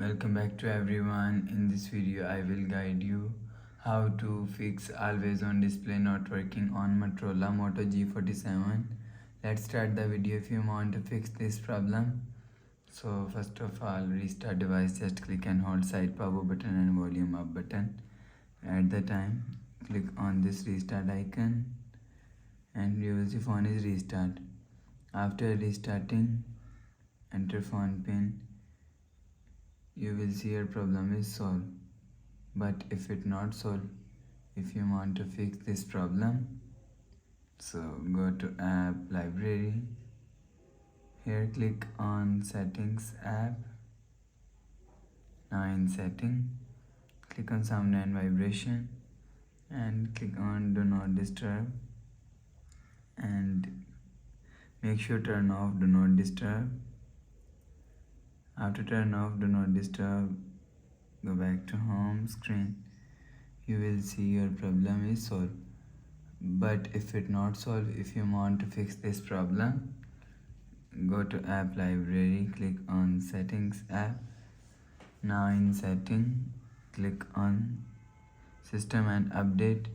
Welcome back to everyone. In this video I will guide you how to fix always on display not working on Motorola Moto G37. Let's start the video. If you want to fix this problem, so first of all, restart device. Just click and hold side power button and volume up button. At the time, click on this restart icon and you will see phone is restart. After restarting, enter phone pin. You will see your problem is solved. But if it not solved, if you want to fix this problem, so go to app library. Here click on settings app. Now in setting, click on sound and vibration and click on do not disturb and make sure turn off do not disturb. After turn off do not disturb, go back to home screen. You will see your problem is solved. But if it not solved, if you want to fix this problem, go to app library, click on settings app. Now in setting, click on system and update.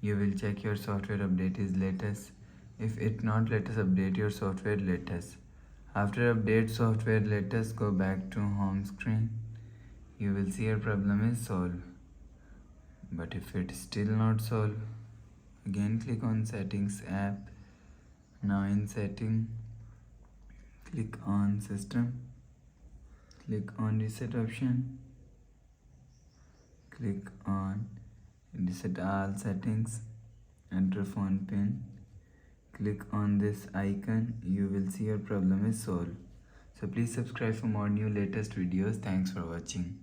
You will check your software update is latest. If it not latest, update your software latest. After update software latest, go back to home screen. You will see your problem is solved. But if it is still not solved, again click on settings app. Now in setting, click on system, click on reset option, click on reset all settings, enter phone pin. Click on this icon, you will see your problem is solved. So please subscribe for more new latest videos. Thanks for watching.